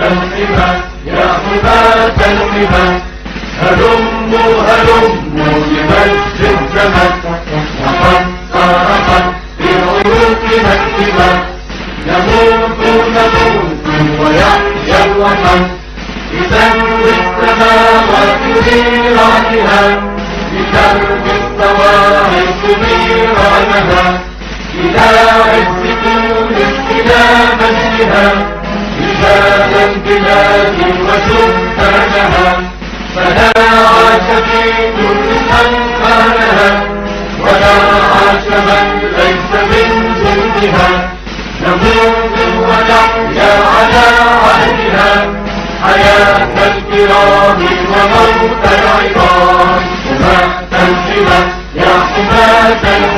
الحمى يا حماة الحمى هلموا هلموا لمجد الزمن وقد صرخت في عيوقنا الدمى نموت نموت ويحيا الوطن بسمو السماوات نيرانها بشرب الصواعق نيرانها إلى عز تونس إلى مجدها رجال البلاد وسلطانها فلا عاش في تونس من خانها ولا عاش من ليس من ضمنها نموت ونحيا على عهدها حياة الكرام وموت العظام حماة الحمى يا حماة الحمى